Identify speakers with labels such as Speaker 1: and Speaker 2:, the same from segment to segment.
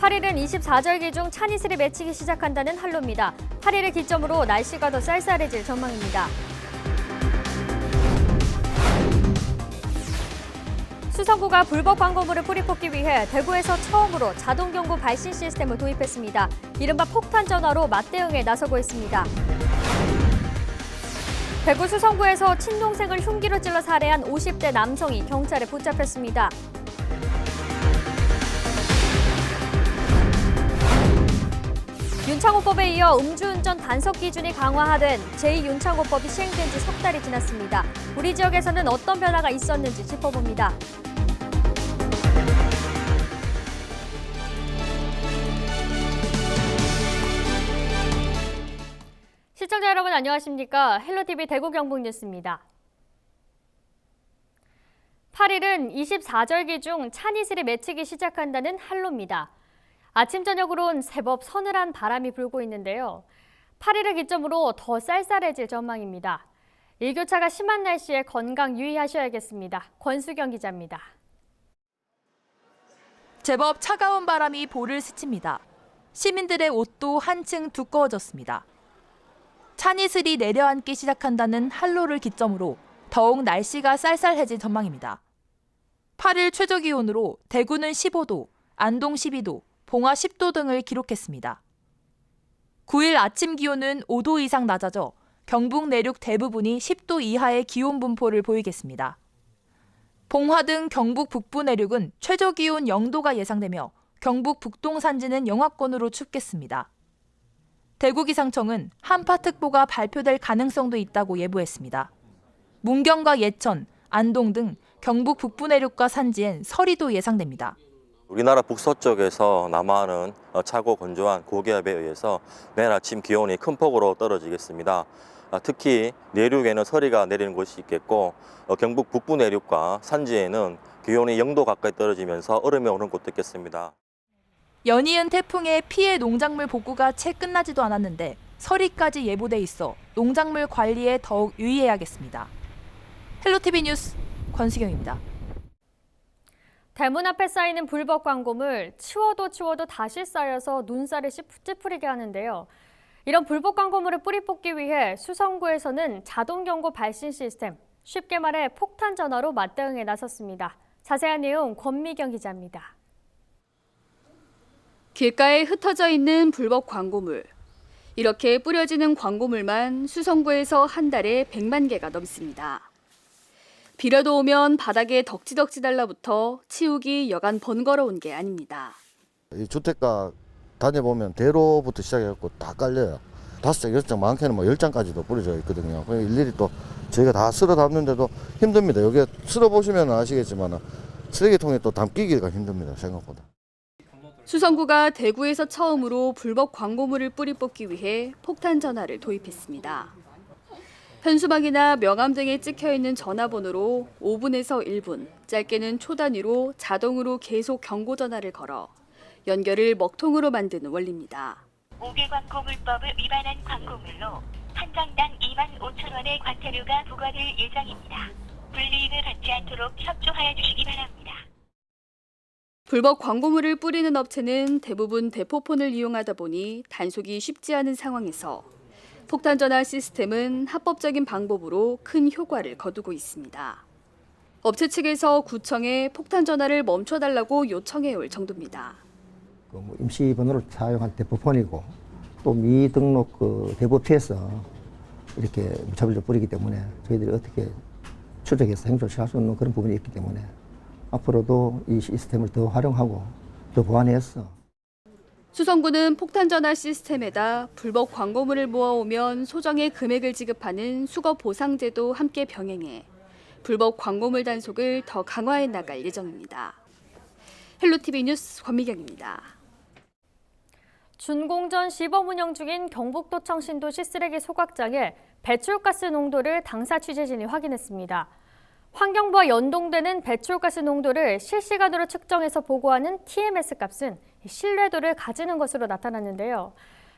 Speaker 1: 8일은 24절기 중 찬이슬이 맺히기 시작한다는 한로입니다. 8일을 기점으로 날씨가 더 쌀쌀해질 전망입니다. 수성구가 불법 광고물을 뿌리 뽑기 위해 대구에서 처음으로 자동 경고 발신 시스템을 도입했습니다. 이른바 폭탄 전화로 맞대응에 나서고 있습니다. 대구 수성구에서 친동생을 흉기로 찔러 살해한 50대 남성이 경찰에 붙잡혔습니다. 윤창호법에 이어 음주운전 단속 기준이 강화된 제2윤창호법이 시행된 지 석 달이 지났습니다. 우리 지역에서는 어떤 변화가 있었는지 짚어봅니다. 시청자 여러분 안녕하십니까? 헬로티비 대구 경북 뉴스입니다. 8일은 24절기 중 찬이슬이 맺히기 시작한다는 한로입니다. 아침 저녁으론 제법 서늘한 바람이 불고 있는데요. 8일을 기점으로 더 쌀쌀해질 전망입니다. 일교차가 심한 날씨에 건강 유의하셔야겠습니다. 권수경 기자입니다.
Speaker 2: 제법 차가운 바람이 볼을 스칩니다. 시민들의 옷도 한층 두꺼워졌습니다. 찬이슬이 내려앉기 시작한다는 한로를 기점으로 더욱 날씨가 쌀쌀해질 전망입니다. 8일 최저기온으로 대구는 15도, 안동 12도, 봉화 10도 등을 기록했습니다. 9일 아침 기온은 5도 이상 낮아져 경북 내륙 대부분이 10도 이하의 기온 분포를 보이겠습니다. 봉화 등 경북 북부 내륙은 최저기온 0도가 예상되며 경북 북동 산지는 영하권으로 춥겠습니다. 대구기상청은 한파특보가 발표될 가능성도 있다고 예보했습니다. 문경과 예천, 안동 등 경북 북부 내륙과 산지엔 서리도 예상됩니다.
Speaker 3: 우리나라 북서쪽에서 남하하는 차고 건조한 고기압에 의해서 내일 아침 기온이 큰 폭으로 떨어지겠습니다. 특히 내륙에는 서리가 내리는 곳이 있겠고 경북 북부 내륙과 산지에는 기온이 0도 가까이 떨어지면서 얼음이 오는 곳도 있겠습니다.
Speaker 2: 연이은 태풍에 피해 농작물 복구가 채 끝나지도 않았는데 서리까지 예보돼 있어 농작물 관리에 더욱 유의해야겠습니다. 헬로티비 뉴스 권수경입니다.
Speaker 1: 대문 앞에 쌓이는 불법 광고물, 치워도 다시 쌓여서 눈살을 찌푸리게 하는데요. 이런 불법 광고물을 뿌리 뽑기 위해 수성구에서는 자동 경고 발신 시스템, 쉽게 말해 폭탄 전화로 맞대응에 나섰습니다. 자세한 내용 권미경 기자입니다.
Speaker 4: 길가에 흩어져 있는 불법 광고물. 이렇게 뿌려지는 광고물만 수성구에서 한 달에 100만 개가 넘습니다. 비라도 오면 바닥에 덕지덕지 달라붙어 치우기 여간 번거로운 게 아닙니다.
Speaker 5: 이 주택가 다녀보면 대로부터 시작해갖고 다 깔려요. 5장, 6장, 많게는 뭐 10장까지도 뿌려져 있거든요. 일일이 또 저희가 다 쓸어 담는데도 힘듭니다. 여기 쓸어 보시면 아시겠지만 쓰레기통에 또 담기기가 힘듭니다. 생각보다.
Speaker 4: 수성구가 대구에서 처음으로 불법 광고물을 뿌리 뽑기 위해 폭탄 전화를 도입했습니다. 현수막이나 명함 등에 찍혀있는 전화번호로 5분에서 1분, 짧게는 초 단위로 자동으로 계속 경고 전화를 걸어 연결을 먹통으로 만드는 원리입니다.
Speaker 6: 5개 광고물법을 위반한 광고물로 한 장당 25,000원의 과태료가 부과될 예정입니다. 불이익을 받지 않도록 협조하여 주시기 바랍니다.
Speaker 4: 불법 광고물을 뿌리는 업체는 대부분 대포폰을 이용하다 보니 단속이 쉽지 않은 상황에서 폭탄 전화 시스템은 합법적인 방법으로 큰 효과를 거두고 있습니다. 업체 측에서 구청에 폭탄 전화를 멈춰달라고 요청해 올 정도입니다.
Speaker 7: 임시 번호를 사용한 대포폰이고 또 미등록 대법체에서 이렇게 무차별로 뿌리기 때문에 저희들이 어떻게 추적해서 행조를 취할 수 없는 그런 부분이 있기 때문에 앞으로도 이 시스템을 더 활용하고 더 보완해서
Speaker 4: 수성구는 폭탄 전화 시스템에다 불법 광고물을 모아오면 소정의 금액을 지급하는 수거 보상제도 함께 병행해 불법 광고물 단속을 더 강화해 나갈 예정입니다. 헬로티비 뉴스 권미경입니다.
Speaker 1: 준공전 시범 운영 중인 경북도청 신도시 쓰레기 소각장에 배출가스 농도를 당사 취재진이 확인했습니다. 환경부와 연동되는 배출가스 농도를 실시간으로 측정해서 보고하는 TMS 값은 신뢰도를 가지는 것으로 나타났는데요.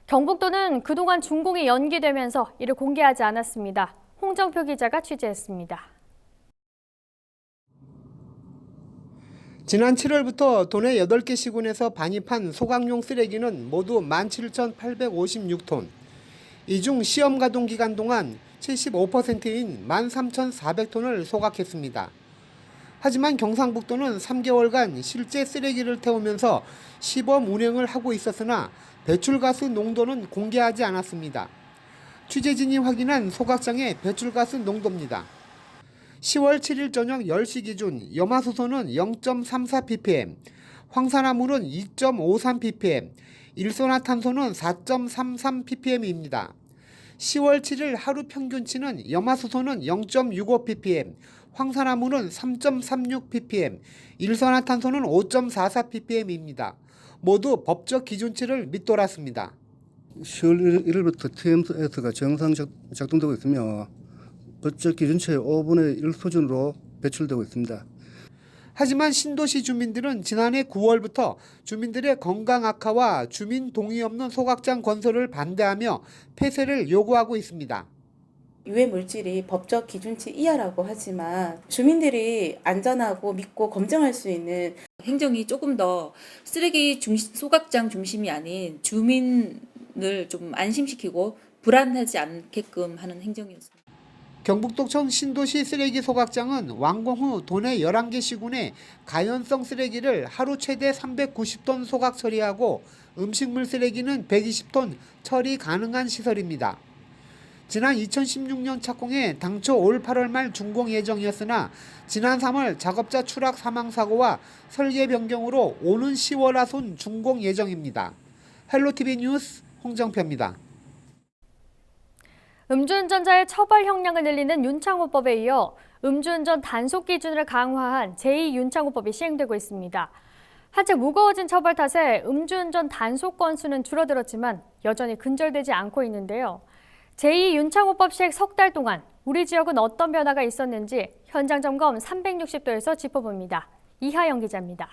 Speaker 1: 경북도는 그동안 준공이 연기되면서 이를 공개하지 않았습니다. 홍정표 기자가 취재했습니다.
Speaker 8: 지난 7월부터 도내 8개 시군에서 반입한 소각용 쓰레기는 모두 17,856톤. 이 중 시험 가동 기간 동안 75%인 13,400톤을 소각했습니다. 하지만 경상북도는 3개월간 실제 쓰레기를 태우면서 시범 운행을 하고 있었으나 배출가스 농도는 공개하지 않았습니다. 취재진이 확인한 소각장의 배출가스 농도입니다. 10월 7일 저녁 10시 기준 염화수소는 0.34ppm, 황산화물은 2.53ppm, 일산화탄소는 4.33ppm입니다. 10월 7일 하루 평균치는 염화수소는 0.65ppm, 황산화물은 3.36ppm, 일산화탄소는 5.44ppm입니다. 모두 법적 기준치를 밑돌았습니다.
Speaker 9: 10월 1일부터 TMS가 정상 작동되고 있으며 법적 기준치의 5분의 1 수준으로 배출되고 있습니다.
Speaker 8: 하지만 신도시 주민들은 지난해 9월부터 주민들의 건강 악화와 주민 동의 없는 소각장 건설을 반대하며 폐쇄를 요구하고 있습니다.
Speaker 10: 유해 물질이 법적 기준치 이하라고 하지만 주민들이 안전하고 믿고 검증할 수 있는
Speaker 11: 행정이 조금 더 쓰레기 소각장 중심이 아닌 주민을 좀 안심시키고 불안하지 않게끔 하는 행정이었습니다.
Speaker 8: 경북도청 신도시 쓰레기 소각장은 완공 후 도내 11개 시군에 가연성 쓰레기를 하루 최대 390톤 소각 처리하고 음식물 쓰레기는 120톤 처리 가능한 시설입니다. 지난 2016년 착공해 당초 올 8월 말 준공 예정이었으나 지난 3월 작업자 추락 사망 사고와 설계 변경으로 오는 10월 하순 준공 예정입니다. 헬로티비 뉴스 홍정표입니다.
Speaker 1: 음주운전자의 처벌 형량을 늘리는 윤창호법에 이어 음주운전 단속 기준을 강화한 제2윤창호법이 시행되고 있습니다. 한층 무거워진 처벌 탓에 음주운전 단속 건수는 줄어들었지만 여전히 근절되지 않고 있는데요. 제2윤창호법 시행 석 달 동안 우리 지역은 어떤 변화가 있었는지 현장 점검 360도에서 짚어봅니다. 이하영 기자입니다.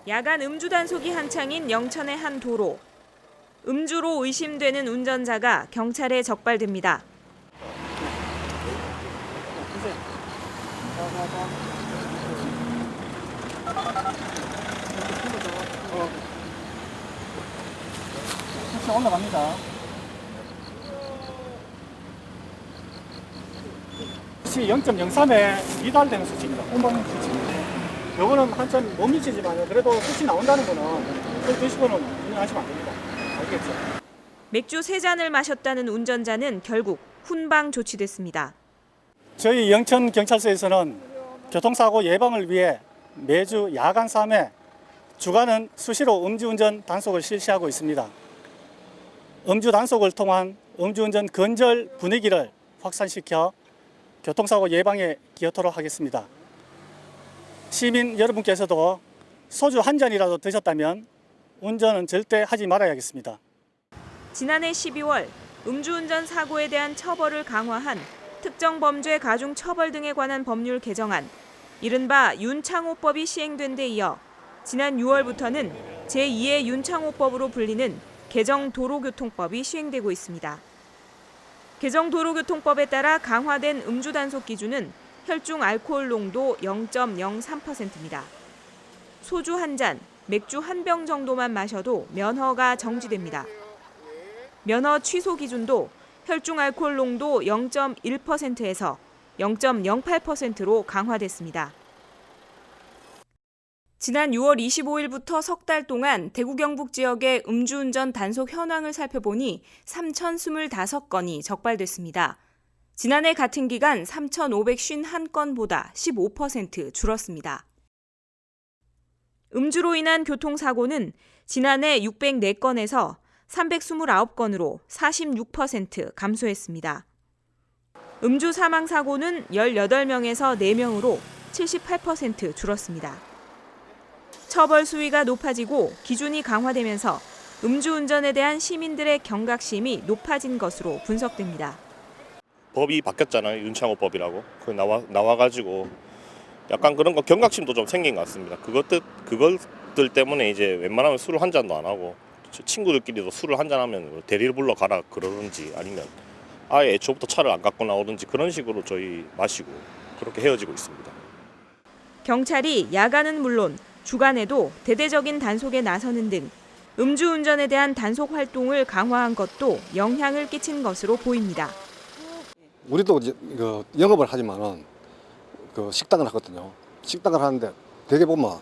Speaker 12: 야간 음주 단속이 한창인 영천의 한 도로. 음주로 의심되는 운전자가 경찰에 적발됩니다.
Speaker 13: 올라갑니다. 혹시 0.03에 미달되는 수치입니다. 혼방 수치입니다. 요거는 한참 못 미치지만 그래도 수치 나온다는 거는 그걸 드시고는 운행하시면 안 됩니다. 알겠죠?
Speaker 12: 맥주 3잔을 마셨다는 운전자는 결국 훈방 조치됐습니다.
Speaker 13: 저희 영천경찰서에서는 교통사고 예방을 위해 매주 야간 3회 주간은 수시로 음주운전 단속을 실시하고 있습니다. 음주 단속을 통한 음주운전 근절 분위기를 확산시켜 교통사고 예방에 기여토록 하겠습니다. 시민 여러분께서도 소주 한 잔이라도 드셨다면 운전은 절대 하지 말아야겠습니다.
Speaker 12: 지난해 12월 음주운전 사고에 대한 처벌을 강화한 특정 범죄 가중 처벌 등에 관한 법률 개정안, 이른바 윤창호법이 시행된 데 이어 지난 6월부터는 제2의 윤창호법으로 불리는 개정도로교통법이 시행되고 있습니다. 개정도로교통법에 따라 강화된 음주 단속 기준은 혈중 알코올 농도 0.03%입니다. 소주 한 잔, 맥주 한 병 정도만 마셔도 면허가 정지됩니다. 면허 취소 기준도 혈중 알코올 농도 0.1%에서 0.08%로 강화됐습니다. 지난 6월 25일부터 석 달 동안 대구 경북 지역의 음주운전 단속 현황을 살펴보니 3,025건이 적발됐습니다. 지난해 같은 기간 3,551건보다 15% 줄었습니다. 음주로 인한 교통사고는 지난해 604건에서 329건으로 46% 감소했습니다. 음주 사망사고는 18명에서 4명으로 78% 줄었습니다. 처벌 수위가 높아지고 기준이 강화되면서 음주운전에 대한 시민들의 경각심이 높아진 것으로 분석됩니다.
Speaker 14: 법이 바뀌었잖아요. 윤창호법이라고. 그 나와가지고 약간 그런 거 경각심도 좀 생긴 것 같습니다. 그것들 때문에 이제 웬만하면 술을 한 잔도 안 하고 친구들끼리도 술을 한잔하면 대리를 불러 가라 그러든지 아니면 아예 애초부터 차를 안 갖고 나오든지 그런 식으로 저희 마시고 그렇게 헤어지고 있습니다.
Speaker 12: 경찰이 야간은 물론 주간에도 대대적인 단속에 나서는 등 음주운전에 대한 단속 활동을 강화한 것도 영향을 끼친 것으로 보입니다.
Speaker 15: 우리도 이제 영업을 하지만은 식당을 하거든요. 식당을 하는데 되게 보면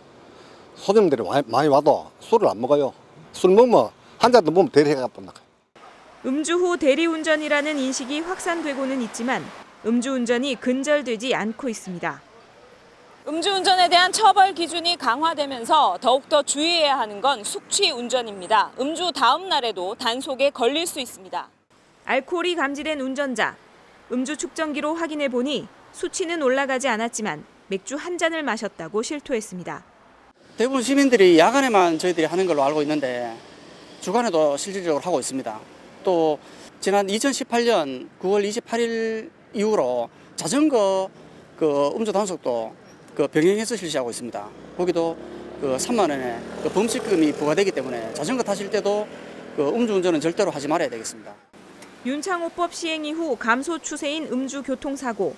Speaker 15: 손님들이 많이 와도 술을 안 먹어요. 술 먹으면 한 잔도 먹으면 대리해가 또 나가요.
Speaker 12: 음주 후 대리운전이라는 인식이 확산되고는 있지만 음주운전이 근절되지 않고 있습니다.
Speaker 16: 음주운전에 대한 처벌 기준이 강화되면서 더욱더 주의해야 하는 건 숙취 운전입니다. 음주 다음 날에도 단속에 걸릴 수 있습니다.
Speaker 12: 알코올이 감지된 운전자, 음주 측정기로 확인해 보니 수치는 올라가지 않았지만 맥주 한 잔을 마셨다고 실토했습니다.
Speaker 17: 대부분 시민들이 야간에만 저희들이 하는 걸로 알고 있는데 주간에도 실질적으로 하고 있습니다. 또 지난 2018년 9월 28일 이후로 자전거 음주 단속도 병행해서 실시하고 있습니다. 거기도 3만 원의 범칙금이 부과되기 때문에 자전거 타실 때도 음주운전은 절대로 하지 말아야 되겠습니다.
Speaker 12: 윤창호법 시행 이후 감소 추세인 음주 교통사고.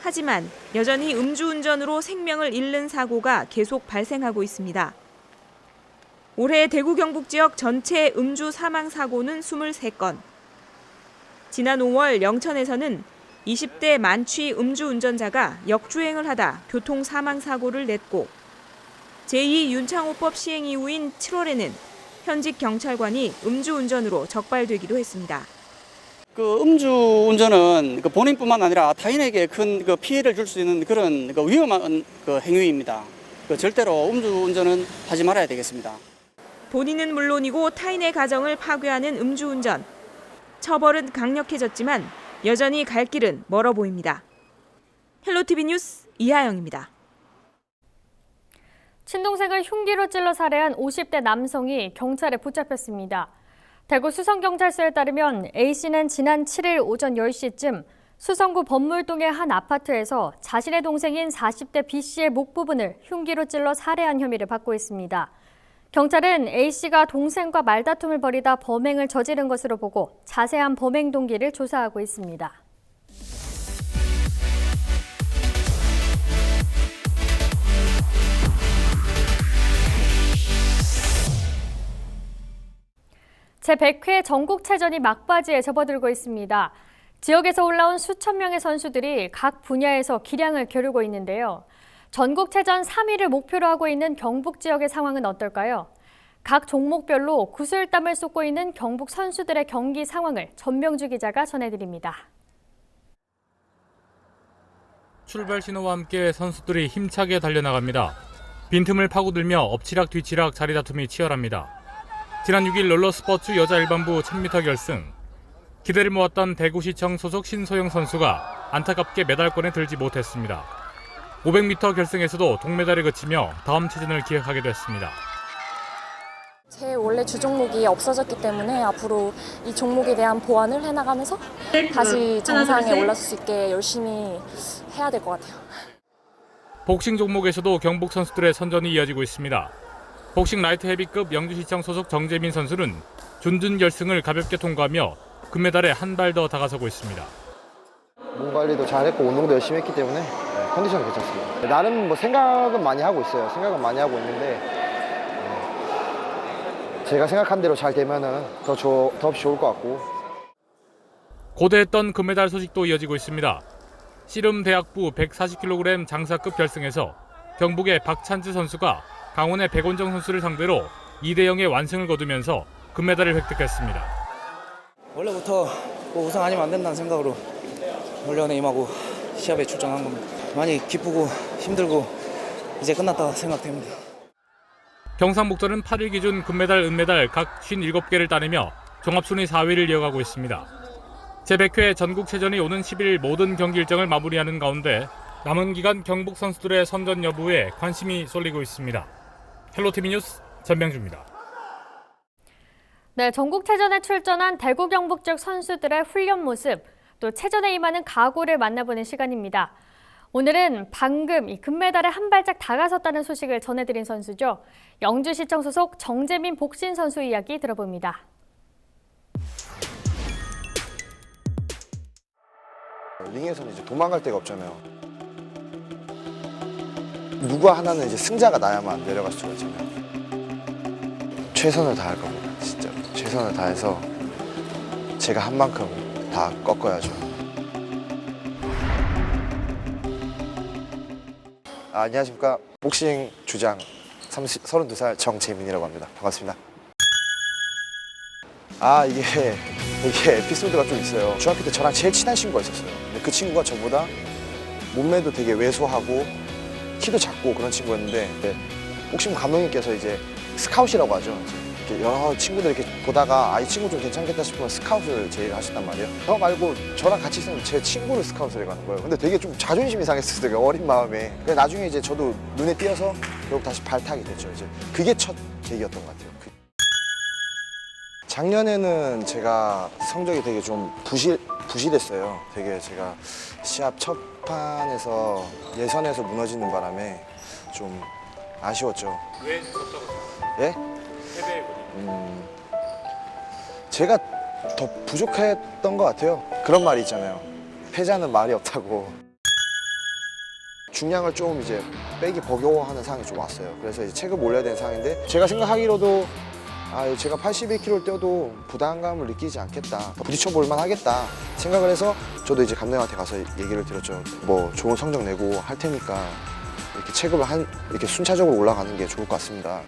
Speaker 12: 하지만 여전히 음주운전으로 생명을 잃는 사고가 계속 발생하고 있습니다. 올해 대구 경북 지역 전체 음주 사망 사고는 23건. 지난 5월 영천에서는 20대 만취 음주운전자가 역주행을 하다 교통 사망 사고를 냈고 제2 윤창호법 시행 이후인 7월에는 현직 경찰관이 음주운전으로 적발되기도 했습니다.
Speaker 17: 음주운전은 본인뿐만 아니라 타인에게 큰 피해를 줄 수 있는 그런 위험한 행위입니다. 절대로 음주운전은 하지 말아야 되겠습니다.
Speaker 12: 본인은 물론이고 타인의 가정을 파괴하는 음주운전. 처벌은 강력해졌지만 여전히 갈 길은 멀어 보입니다. 헬로티비 뉴스 이하영입니다.
Speaker 1: 친동생을 흉기로 찔러 살해한 50대 남성이 경찰에 붙잡혔습니다. 대구 수성경찰서에 따르면 A씨는 지난 7일 오전 10시쯤 수성구 범물동의 한 아파트에서 자신의 동생인 40대 B씨의 목 부분을 흉기로 찔러 살해한 혐의를 받고 있습니다. 경찰은 A씨가 동생과 말다툼을 벌이다 범행을 저지른 것으로 보고 자세한 범행 동기를 조사하고 있습니다. 제100회 전국체전이 막바지에 접어들고 있습니다. 지역에서 올라온 수천 명의 선수들이 각 분야에서 기량을 겨루고 있는데요. 전국체전 3위를 목표로 하고 있는 경북 지역의 상황은 어떨까요? 각 종목별로 구슬땀을 쏟고 있는 경북 선수들의 경기 상황을 전명주 기자가 전해드립니다.
Speaker 18: 출발 신호와 함께 선수들이 힘차게 달려나갑니다. 빈틈을 파고들며 엎치락뒤치락 자리다툼이 치열합니다. 지난 6일 롤러스포츠 여자 일반부 1000m 결승. 기대를 모았던 대구시청 소속 신소영 선수가 안타깝게 메달권에 들지 못했습니다. 500m 결승에서도 동메달에 그치며 다음 체전을 기획하게 됐습니다.
Speaker 19: 제 원래 주 종목이 없어졌기 때문에 앞으로 이 종목에 대한 보완을 해나가면서 다시 정상에 올라설 수 있게 열심히 해야 될 것 같아요.
Speaker 18: 복싱 종목에서도 경북 선수들의 선전이 이어지고 있습니다. 복싱 라이트 헤비급 영주시청 소속 정재민 선수는 준준 결승을 가볍게 통과하며 금메달에 한 발 더 다가서고 있습니다.
Speaker 20: 몸 관리도 잘했고 운동도 열심히 했기 때문에 컨디션은 괜찮습니다. 나름 생각은 많이 하고 있어요. 생각은 많이 하고 있는데 제가 생각한 대로 잘 되면은 더없이 좋을 것 같고.
Speaker 18: 고대했던 금메달 소식도 이어지고 있습니다. 씨름 대학부 140kg 장사급 결승에서 경북의 박찬주 선수가 강원의 백원정 선수를 상대로 2대0의 완승을 거두면서 금메달을 획득했습니다.
Speaker 21: 원래부터 우승 아니면 안 된다는 생각으로 훈련에 임하고 시합에 출전한 겁니다. 많이 기쁘고 힘들고 이제 끝났다 생각됩니다.
Speaker 18: 경상북도는 8일 기준 금메달, 은메달 각 57개를 따내며 종합순위 4위를 이어가고 있습니다. 제100회 전국체전이 오는 10일 모든 경기 일정을 마무리하는 가운데 남은 기간 경북 선수들의 선전 여부에 관심이 쏠리고 있습니다. 헬로티비 뉴스 전명주입니다.
Speaker 1: 네, 전국체전에 출전한 대구 경북 지역 선수들의 훈련 모습, 또 체전에 임하는 각오를 만나보는 시간입니다. 오늘은 방금 이 금메달에 한 발짝 다가섰다는 소식을 전해드린 선수죠. 영주시청 소속 정재민 복신 선수 이야기 들어봅니다.
Speaker 20: 링에서는 이제 도망갈 데가 없잖아요. 누가 하나는 이제 승자가 나야만 내려갈 수가 있잖아요. 최선을 다할 겁니다. 진짜 최선을 다해서 제가 한 만큼 다 꺾어야죠. 안녕하십니까. 복싱 주장 32살 정재민이라고 합니다. 반갑습니다. 이게 에피소드가 좀 있어요. 중학교 때 저랑 제일 친한 친구가 있었어요. 근데 그 친구가 저보다 몸매도 되게 왜소하고 키도 작고 그런 친구였는데 복싱 감독님께서 이제 스카웃이라고 하죠. 이렇게 여러 친구들 이렇게 보다가 이 친구 좀 괜찮겠다 싶으면 스카웃을 제일 하셨단 말이에요. 저 말고 저랑 같이 있으면 제 친구를 스카웃을 해가는 거예요. 근데 되게 좀 자존심이 상했어요. 되게 어린 마음에. 그래서 나중에 이제 저도 눈에 띄어서 결국 다시 발탁이 됐죠. 이제 그게 첫 계기였던 것 같아요. 작년에는 제가 성적이 되게 좀 부실했어요. 되게 제가 시합 첫 판에서 예선에서 무너지는 바람에 좀 아쉬웠죠.
Speaker 18: 왜 졌다고 생각하세요?
Speaker 20: 예?
Speaker 18: 패배거든요.
Speaker 20: 제가 더 부족했던 것 같아요. 그런 말이 있잖아요. 패자는 말이 없다고. 중량을 좀 이제 빼기 버거워하는 상황이 좀 왔어요. 그래서 이제 체급 올려야 되는 상황인데 제가 생각하기로도 제가 81kg를 뛰어도 부담감을 느끼지 않겠다. 부딪혀볼만 하겠다 생각을 해서 저도 이제 감독님한테 가서 얘기를 드렸죠. 뭐 좋은 성적 내고 할 테니까 이렇게 체급을 이렇게 순차적으로 올라가는 게 좋을 것 같습니다.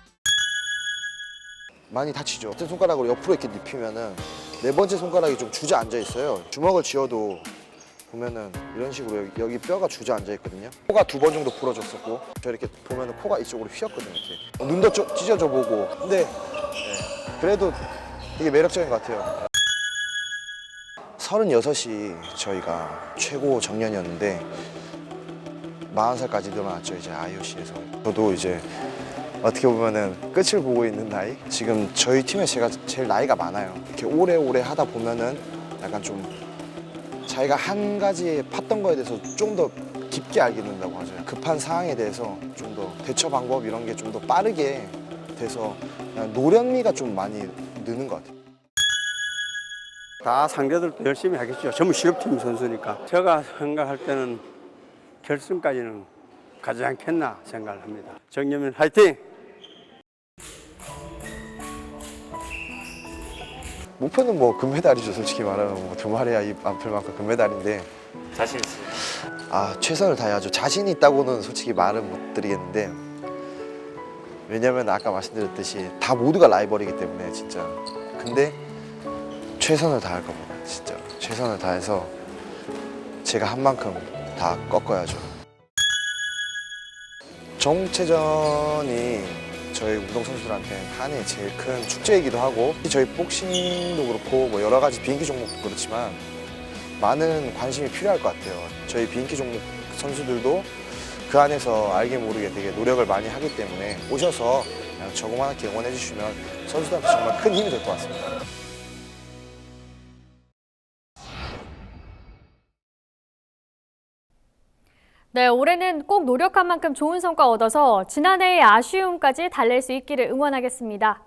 Speaker 20: 많이 다치죠. 같은 손가락으로 옆으로 이렇게 눕히면은 네 번째 손가락이 좀 주저앉아 있어요. 주먹을 쥐어도 보면은 이런 식으로 여기 뼈가 주저앉아 있거든요. 코가 2번 정도 부러졌었고 저 이렇게 보면은 코가 이쪽으로 휘었거든요. 이렇게 눈도 찢어져 보고. 근데 그래도 되게 매력적인 것 같아요. 36이 저희가 최고 정년이었는데 40살까지 늘어났죠. 이제 IOC에서. 저도 이제 어떻게 보면은 끝을 보고 있는 나이. 지금 저희 팀에 제가 제일 나이가 많아요. 이렇게 오래오래 하다 보면은 약간 좀 자기가 한 가지 팠던 거에 대해서 좀 더 깊게 알게 된다고 하죠. 급한 상황에 대해서 좀 더 대처 방법 이런 게 좀 더 빠르게 돼서 노련미가 좀 많이 느는 것 같아요.
Speaker 3: 다 상대들도 열심히 하겠죠. 전부 실업팀 선수니까. 제가 생각할 때는 결승까지는 가지 않겠나 생각을 합니다. 정재민 화이팅!
Speaker 20: 목표는 뭐 금메달이죠. 솔직히 말하면 뭐 두마리아 입 아플 만큼 금메달인데
Speaker 18: 자신 있어요?
Speaker 20: 최선을 다해야죠. 자신이 있다고는 솔직히 말은 못 드리겠는데 왜냐면 아까 말씀드렸듯이 다 모두가 라이벌이기 때문에 진짜. 근데 최선을 다할 겁니다. 진짜 최선을 다해서 제가 한 만큼 다 꺾어야죠. 정체전이 저희 운동선수들한테 한 해 제일 큰 축제이기도 하고 저희 복싱도 그렇고 뭐 여러 가지 비인기 종목도 그렇지만 많은 관심이 필요할 것 같아요. 저희 비인기 종목 선수들도 그 안에서 알게 모르게 되게 노력을 많이 하기 때문에 오셔서 그냥 조그맣게 응원해 주시면 선수들한테 정말 큰 힘이 될 것 같습니다.
Speaker 1: 네, 올해는 꼭 노력한 만큼 좋은 성과 얻어서 지난해의 아쉬움까지 달랠 수 있기를 응원하겠습니다.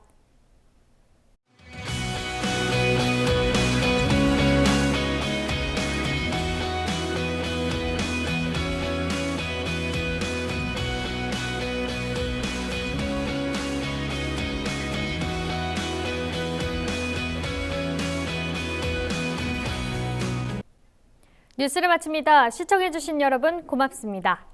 Speaker 1: 뉴스를 마칩니다. 시청해주신 여러분 고맙습니다.